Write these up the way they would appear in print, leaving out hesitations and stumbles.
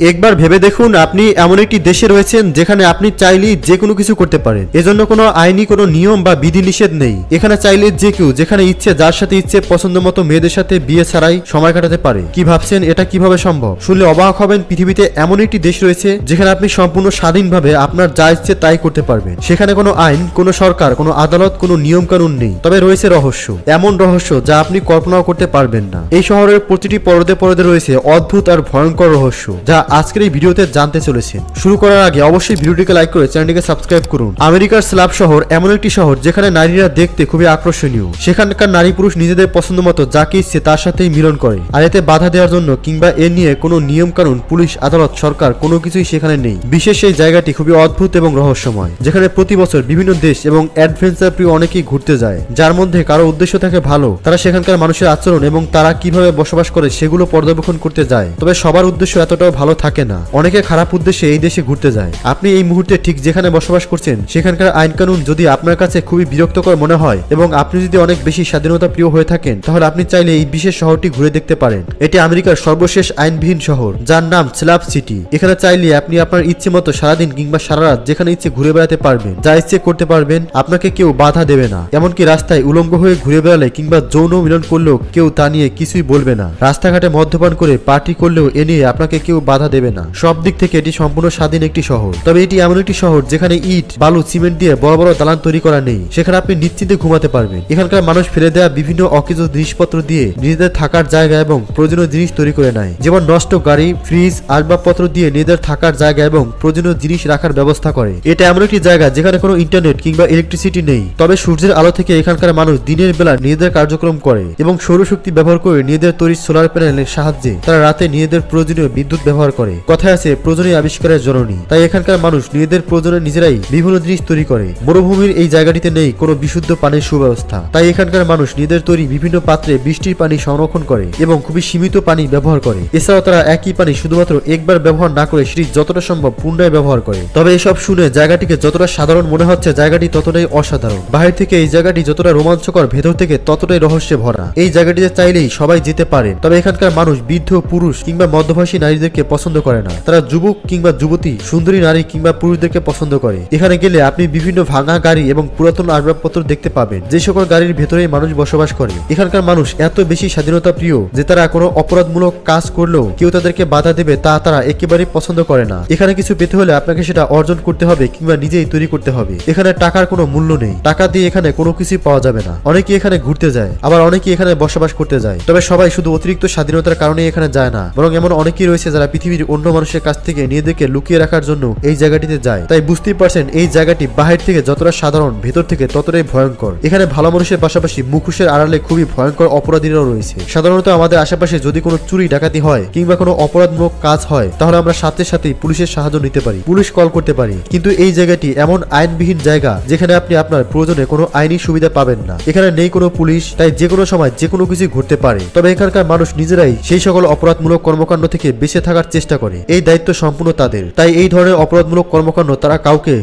একবার ভেবে দেখুন, আপনি এমন একটি দেশে রয়েছেন যেখানে আপনি চাইলেই যে কোনো কিছু করতে পারেন। এজন্য কোনো আইনি কোনো নিয়ম বা বিধি নিষেধ নেই। এখানে চাইলে যে কেউ যেখানে ইচ্ছে যার সাথে ইচ্ছে পছন্দ মতো মেয়েদের সাথে বিয়ে ছাড়াই সময় কাটাতে পারে। কি ভাবছেন এটা কিভাবে সম্ভব? শুনলে অবাক হবেন, পৃথিবীতে এমন একটি দেশ রয়েছে যেখানে আপনি সম্পূর্ণ স্বাধীনভাবে আপনার যা ইচ্ছে তাই করতে পারবেন। সেখানে কোনো আইন, কোনো সরকার, কোনো আদালত, কোনো নিয়ম কানুন নেই। তবে রয়েছে রহস্য, এমন রহস্য যা আপনি কল্পনাও করতে পারবেন না। এই শহরের প্রতিটি পরদে পরদে রয়েছে অদ্ভুত আর ভয়ঙ্কর রহস্য, যা আজকের এই ভিডিওতে জানতে চলেছেন। শুরু করার আগে অবশ্যই ভিডিওটিকে লাইক করে চ্যানেলটিকে সাবস্ক্রাইব করুন। আমেরিকার স্ল্যাব শহর এমন একটি শহর যেখানে নারীরা দেখতে খুবই আকর্ষণীয়। সেখানকার নারী পুরুষ নিজেদের পছন্দ মতো যাকে ইচ্ছে তার সাথেই মিলন করে, আর এতে বাধা দেওয়ার জন্য কিংবা এ নিয়ে কোনো নিয়ম কানুন, পুলিশ, আদালত, সরকার কোনো কিছুই সেখানে নেই। বিশেষ এই জায়গাটি খুবই অদ্ভুত এবং রহস্যময়, যেখানে প্রতি বছর বিভিন্ন দেশ এবং অ্যাডভেঞ্চার প্রিয় অনেকেই ঘুরতে যায়, যার মধ্যে কারো উদ্দেশ্য থাকে ভালো, তারা সেখানকার মানুষের আচরণ এবং তারা কিভাবে বসবাস করে সেগুলো পর্যবেক্ষণ করতে যায়। তবে সবার উদ্দেশ্য এতটাও ভালো থাকে না, অনেকে খারাপ উদ্দেশ্যে এই দেশে ঘুরতে যায়। আপনি এই মুহূর্তে ঠিক যেখানে বসবাস করছেন সেখানকার আইন কানুন যদি আপনার কাছে খুবই বিরক্তকর মনে হয় এবং আপনি যদি অনেক বেশি স্বাধীনতা প্রিয় হয়ে থাকেন, তাহলে আপনি চাইলে এই বিশেষ শহরটি ঘুরে দেখতে পারেন। এটি আমেরিকার সর্বশেষ আইনবিহীন শহর, যার নাম স্ল্যাব সিটি। এখানে চাইলে আপনি আপনার ইচ্ছে মতো সারাদিন কিংবা সারা রাত যেখানে ইচ্ছে ঘুরে বেড়াতে পারবেন, যা ইচ্ছে করতে পারবেন। আপনাকে কেউ বাধা দেবে না, এমনকি রাস্তায় উলঙ্গ হয়ে ঘুরে বেড়ালে কিংবা যৌন মিলন করলেও কেউ তা নিয়ে কিছুই বলবে না। রাস্তাঘাটে মদ্যপান করে পার্টি করলেও এ নিয়ে আপনাকে কেউ বাধা দেবে না। সব দিক থেকে এটি সম্পূর্ণ স্বাধীন একটি শহর। তবে এটি এমন একটি শহর যেখানে ইট, বালু, সিমেন্ট দিয়ে বড় বড় দালান তৈরি করা নেই। সেখানে আপনি নিশ্চিন্তে ঘুমাতে পারবেন। এখানকার মানুষ ফেলে দেওয়া বিভিন্ন অকেজো জিনিসপত্র দিয়ে নিজেদের থাকার জায়গা এবং প্রয়োজনীয় জিনিস তৈরি করে নেয়, যেমন নষ্ট গাড়ি, ফ্রিজ, আসবাবপত্র দিয়ে নিজেদের থাকার জায়গা এবং প্রয়োজনীয় জিনিস রাখার ব্যবস্থা করে। এটা এমন একটি জায়গা যেখানে কোনো ইন্টারনেট কিংবা ইলেকট্রিসিটি নেই। তবে সূর্যের আলো থেকে এখানকার মানুষ দিনের বেলা নিজেদের কার্যক্রম করে এবং সৌরশক্তি ব্যবহার করে নিজেদের তৈরি সোলার প্যানেলের সাহায্যে তারা রাতে নিজেদের প্রয়োজনীয় বিদ্যুৎ ব্যবহার করে। কথায় আছে প্রয়োজনীয় আবিষ্কারের জননী। তাই এখানকার মানুষ নিজেদের প্রয়োজনে নিজেরাই বিভিন্ন জিনিস তৈরি করে। মরুভূমির এই জায়গাটিতে নেই কোনো বিশুদ্ধ পানির সুব্যবস্থা, তাই এখানকার মানুষ নিজেদের তৈরি বিভিন্ন পাত্রে বৃষ্টির পানি সংরক্ষণ করে এবং খুবই সীমিত পানি ব্যবহার করে। এছাড়াও তারা একই পানি শুধুমাত্র একবার ব্যবহার না করে সেটি যতটা সম্ভব পুনরায় ব্যবহার করে। তবে এসব শুনে জায়গাটিকে যতটা সাধারণ মনে হচ্ছে, জায়গাটি ততটাই অসাধারণ। বাহির থেকে এই জায়গাটি যতটা রোমাঞ্চকর, ভেতর থেকে ততটাই রহস্যে ভরা। এই জায়গাটিতে চাইলেই সবাই যেতে পারে। তবে এখানকার মানুষ বৃদ্ধ পুরুষ কিংবা মধ্যবয়সী নারীদেরকে পছন্দ করে না। তারা যুবক কিংবা যুবতী, সুন্দরী নারী কিংবা পুরুষদেরকে পছন্দ করে। এখানে গেলে আপনি বিভিন্ন ভাঙা গাড়ি এবং পুরাতন আসবাবপত্র দেখতে পাবেন, যে সকল গাড়ির ভেতরেই মানুষ বসবাস করে। এখানকার মানুষ এত বেশি স্বাধীনতা প্রিয় যে তারা কোনো অপরাধমূলক কাজ করলেও কেউ তাদেরকে বাধা দেবে তা তারা একেবারেই পছন্দ করে না। এখানে কিছু পেতে হলে আপনাকে সেটা অর্জন করতে হবে কিংবা নিজেই তৈরি করতে হবে। এখানে টাকার কোনো মূল্য নেই, টাকা দিয়ে এখানে কোনো কিছুই পাওয়া যাবে না। অনেকে এখানে ঘুরতে যায়, আবার অনেকে এখানে বসবাস করতে যায়। তবে সবাই শুধু অতিরিক্ত স্বাধীনতার কারণে এখানে যায় না, বরং এমন অনেকেই রয়েছে যারা পৃথিবীর অন্য মানুষের কাছ থেকে নিজেদেরকে লুকিয়ে রাখার জন্য এই জায়গাটিতে যায়। তাই বুঝতেই পারছেন এই জায়গাটি বাহির থেকে যতটা সাধারণ, ভেতর থেকে ততটাই ভয়ঙ্কর। এখানে ভালো মানুষের পাশাপাশি মুখোশের আড়ালে খুবই ভয়ঙ্কর অপরাধীরাও রয়েছে। সাধারণত আমাদের আশেপাশে যদি কোনো চুরি ডাকাতি হয় কিংবা কোনো অপরাধমূলক কাজ হয়, তাহলে আমরা সাথে সাথেই পুলিশের সাহায্য নিতে পারি, পুলিশ কল করতে পারি। কিন্তু এই জায়গাটি এমন আইনবিহীন জায়গা যেখানে আপনি আপনার প্রয়োজনে কোনো আইনি সুবিধা পাবেন না। এখানে নেই কোনো পুলিশ, তাই যে কোনো সময় যে কোনো কিছু ঘটতে পারে। তবে এখানকার মানুষ নিজেরাই সেই সকল অপরাধমূলক কর্মকাণ্ড থেকে বেঁচে থাকার চেষ্টা করে। এই দায়িত্ব সম্পূর্ণ তাদের। তাই এই ধরনের অপরাধমূলক কর্মকাণ্ড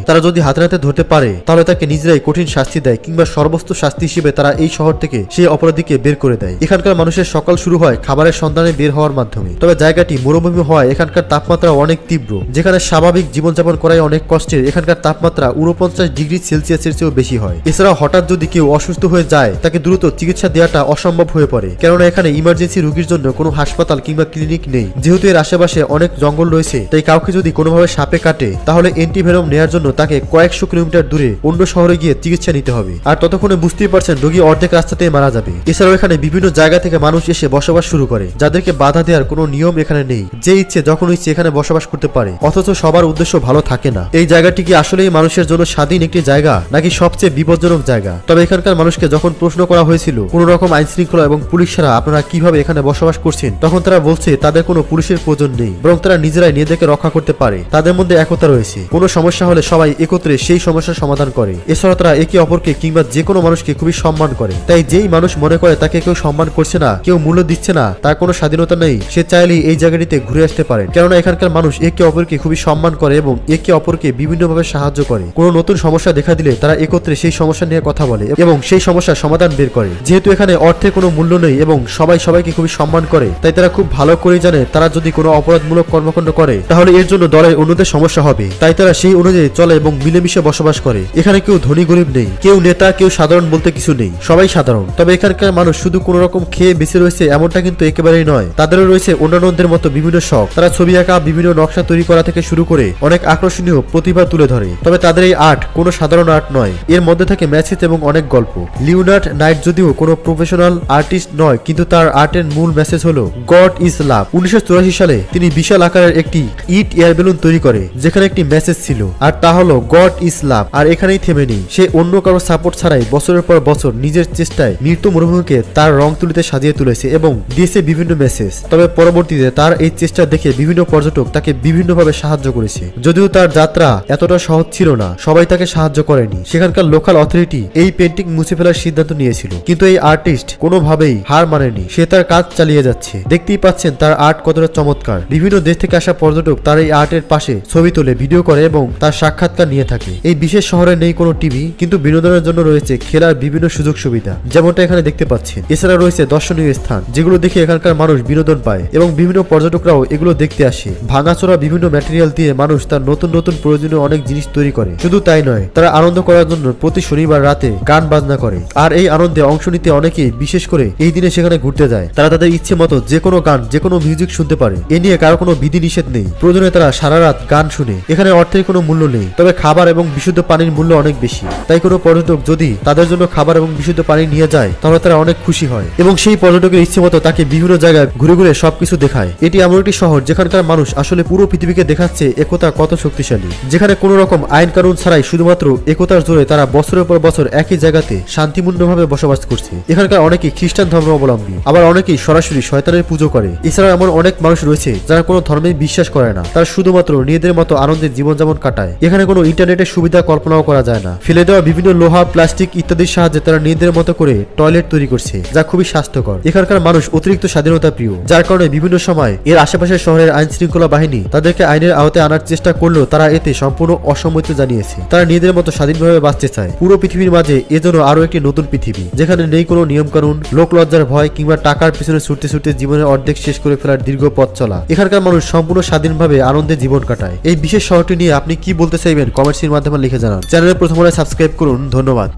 তারা যদি হাতে নাতে ধরতে পারে, তাহলে তাকে নিজেরাই কঠিন শাস্তি দেয় কিংবা সর্বোচ্চ শাস্তি হিসেবে তারা এই শহর থেকে সেই অপরাধীকে বের করে দেয়। এখানকার মানুষের সকাল শুরু হয় খাবারের সন্ধানে বের হওয়ার মাধ্যমে। তবে জায়গাটি মরুভূমি হওয়ায় এখানকার তাপমাত্রা অনেক তীব্র। যেখানে স্বাভাবিক জীবনযাপন করাই অনেক কষ্টের, এখানকার তাপমাত্রা 49 ডিগ্রি সেলসিয়াসের চেয়েও বেশি হয়। এছাড়াও হঠাৎ যদি কেউ অসুস্থ হয়ে যায়, তাকে দ্রুত চিকিৎসা দেওয়াটা অসম্ভব হয়ে পড়ে, কেননা এখানে ইমার্জেন্সি রোগীর জন্য কোনো হাসপাতাল কিংবা ক্লিনিক নেই। যেহেতু এর আশেপাশে অনেক জঙ্গল রয়েছে, তাই কাউকে যদি কোনোভাবে সাপে কাটে, তাহলে অ্যান্টিভেনম নেওয়ার জন্য তাকে কয়েকশো কিলোমিটার দূরে অন্য শহরে গিয়ে চিকিৎসা নিতে হবে। আর ততক্ষণে বুঝতেই পারছেন রোগী অর্ধেক রাস্তাতেই মারা যাবে। এছাড়াও এখানে বিভিন্ন জায়গা থেকে মানুষ এসে বসবাস শুরু করে, যাদেরকে বাধা দেওয়ার কোনো নিয়ম এখানে নেই। যে ইচ্ছে যখন ইচ্ছে এখানে বসবাস করতে পারে, অথচ সবার উদ্দেশ্য ভালো থাকে না। এই জায়গাটি কি আসলেই মানুষের জন্য স্বাধীন একটি জায়গা, নাকি সবচেয়ে বিপজ্জনক জায়গা? তবে এখানকার মানুষকে যখন প্রশ্ন করা হয়েছিল কোন রকম আইন শৃঙ্খলা এবং পুলিশ ছাড়া আপনারা কিভাবে এখানে বসবাস করছেন, তখন তারা বলছে তাদের কোনো পুলিশের প্রয়োজন নেই, বরং তারা নিজেরাই নিজেদেরকে রক্ষা করতে পারে। তাদের মধ্যে একতা রয়েছে, কোনো সমস্যা হলে সবাই একত্রে সেই সমস্যার সমাধান করে। এছাড়া তারা একে অপরকে কিংবা যে কোনো মানুষকে খুবই সম্মান করে। তাই যেই মানুষ মনে করে তাকে কেউ সম্মান করছে না, কেউ মূল্য দিচ্ছে না, তার কোনো স্বাধীনতা নেই, সে চাইলেই এই জায়গাটিতে ঘুরে আসতে পারেন। কেননা এখানকার মানুষ একে অপরকে খুবই সম্মান করে এবং একে অপরকে বিভিন্নভাবে সাহায্য করে। কোনো নতুন সমস্যা দেখা দিলে তারা একত্রে সেই সমস্যা নিয়ে কথা বলে এবং সেই সমস্যার সমাধান বের করে। যেহেতু এখানে অর্থের কোনো মূল্য নেই এবং সবাই সবাইকে খুবই সম্মান করে, তাই তারা খুব ভালো করে জানে তারা যদি কোনো অপরাধ অপরাধমূলক কর্মকাণ্ড করে তাহলে এর জন্য দলের অন্যদের সমস্যা হবে, তাই তারা সেই অনুযায়ী চলে এবং মিলেমিশে বসবাস করে। এখানে কেউ ধনী গরিব নেই, কেউ নেতা কেউ সাধারণ বলতে কিছু নেই, সবাই সাধারণ। তবে এখানকার মানুষ শুধু কোনো রকম খেয়ে বেঁচে রয়েছে এমনটা কিন্তু একেবারেই নয়, তাদেরও রয়েছে অন্যান্যদের মতো বিভিন্ন শখ। তারা ছবি আঁকা, বিভিন্ন নকশা তৈরি করা থেকে শুরু করে অনেক আকর্ষণীয় প্রতিভা তুলে ধরে। তবে তাদের এই আর্ট কোনো সাধারণ আর্ট নয়, এর মধ্যে থাকে মেসেজ এবং অনেক গল্প। লিওনার্ড নাইট যদিও কোনো প্রফেশনাল আর্টিস্ট নয়, কিন্তু তার আর্টের মূল মেসেজ হলো গড ইজ লাভ। 1984 সালে তিনি বিশাল আকারের একটি ইট এয়ার বেলুন তৈরি করে যেখানে একটি মেসেজ ছিল, আর তা হলো গড ইজ লাভ। আর এখানেই থেমে নেই, সে অন্য কারো সাপোর্ট ছাড়াই বছরের পর বছর নিজের চেষ্টায় মৃত্যু মরুভূমিকে তার রং তুলিতে সাজিয়ে তুলেছে এবং দিয়েছে বিভিন্ন মেসেজ। তবে পরবর্তীতে তার এই চেষ্টা দেখে বিভিন্ন পর্যটক তাকে বিভিন্নভাবে সাহায্য করেছে। যদিও তার যাত্রা এতটা সহজ ছিল না, সবাই তাকে সাহায্য করেনি। সেখানকার লোকাল অথরিটি এই পেন্টিং মুছে ফেলার সিদ্ধান্ত নিয়েছিল, কিন্তু এই আর্টিস্ট কোনোভাবেই হার মানেনি, সে তার কাজ চালিয়ে যাচ্ছে। দেখতেই পাচ্ছেন তার আর্ট কতটা চমৎকার। বিভিন্ন দেশ থেকে আসা পর্যটক তার এই আর্টের পাশে ছবি তোলে, ভিডিও করে এবং তার সাক্ষাৎকার নিয়ে থাকে। এই বিশেষ শহরে নেই কোনো টিভি, কিন্তু বিনোদনের জন্য রয়েছে খেলার বিভিন্ন সুযোগ সুবিধা, যেমনটা এখানে দেখতে পাচ্ছেন। এছাড়া রয়েছে দর্শনীয় স্থান যেগুলো দেখে এখানকার মানুষ বিনোদন পায় এবং বিভিন্ন পর্যটকরাও এগুলো দেখতে আসে। ভাঙাচোরা বিভিন্ন ম্যাটেরিয়াল দিয়ে মানুষ তার নতুন নতুন প্রয়োজনীয় অনেক জিনিস তৈরি করে। শুধু তাই নয়, তারা আনন্দ করার জন্য প্রতি শনিবার রাতে গান বাজনা করে, আর এই আনন্দে অংশ নিতে অনেকেই বিশেষ করে এই দিনে সেখানে ঘুরতে যায়। তারা তাদের ইচ্ছে মতো যে কোনো গান, যে কোনো মিউজিক শুনতে পারে, এ নিয়ে কারো কোনো বিধি নিষেধ নেই। প্রয়োজনে তারা সারা রাত গান শুনে। এখানে অর্থের কোনো মূল্য নেই, তবে খাবার এবং বিশুদ্ধ পানির মূল্য অনেক বেশি। তাই কোনো পর্যটক যদি তাদের জন্য খাবার এবং বিশুদ্ধ পানি নিয়ে যায় তাহলে তারা অনেক খুশি হয় এবং সেই পর্যটকের ইচ্ছে মতো তাকে বিভিন্ন জায়গায় ঘুরে ঘুরে সবকিছু দেখায়। এটি এমন একটি শহর যেখানকার মানুষ আসলে পুরো পৃথিবীকে দেখাচ্ছে একতা কত শক্তিশালী, যেখানে কোনো রকম আইন কানুন ছাড়াই শুধুমাত্র একতার জোরে তারা বছরের পর বছর একই জায়গাতে শান্তিপূর্ণভাবে বসবাস করছে। এখানকার অনেকেই খ্রিস্টান ধর্মাবলম্বী, আবার অনেকেই সরাসরি শয়তানের পুজো করে। এছাড়াও এমন অনেক মানুষ রয়েছে যারা কোনো ধর্মে বিশ্বাস করে না, তারা শুধুমাত্র নিজেদের মতো আনন্দের জীবনযাপন কাটায়। এখানে কোনো ইন্টারনেটের সুবিধা কল্পনাও করা যায় না। ফেলে দেওয়া বিভিন্ন লোহা, প্লাস্টিক ইত্যাদির সাহায্যে তারা নিজেদের মতো করে টয়লেট তৈরি করছে, যা খুবই স্বাস্থ্যকর। এখানকার মানুষ অতিরিক্ত স্বাধীনতা প্রিয়, যার কারণে বিভিন্ন সময় এর আশেপাশের শহরের আইন শৃঙ্খলা বাহিনী তাদেরকে আইনের আওতায় আনার চেষ্টা করলেও তারা এতে সম্পূর্ণ অসম্মতি জানিয়েছে। তারা নিজেদের মতো স্বাধীনভাবে বাঁচতে চায়। পুরো পৃথিবীর মাঝে এজন্য আরো একটি নতুন পৃথিবী, যেখানে নেই কোনো নিয়ম কানুন, লোক লজ্জার ভয় কিংবা টাকার পিছনে ছুটতে ছুটতে জীবনের অর্ধেক শেষ করে ফেলার দীর্ঘ পথ চলা। এখানকার মানুষ সম্পূর্ণ স্বাধীনভাবে আনন্দে জীবন কাটায়। এই বিশেষ শহরটি নিয়ে আপনি কি বলতে চাইবেন কমেন্টসের মাধ্যমে লিখে জানান। চ্যানেলে প্রথমবার সাবস্ক্রাইব করুন। ধন্যবাদ।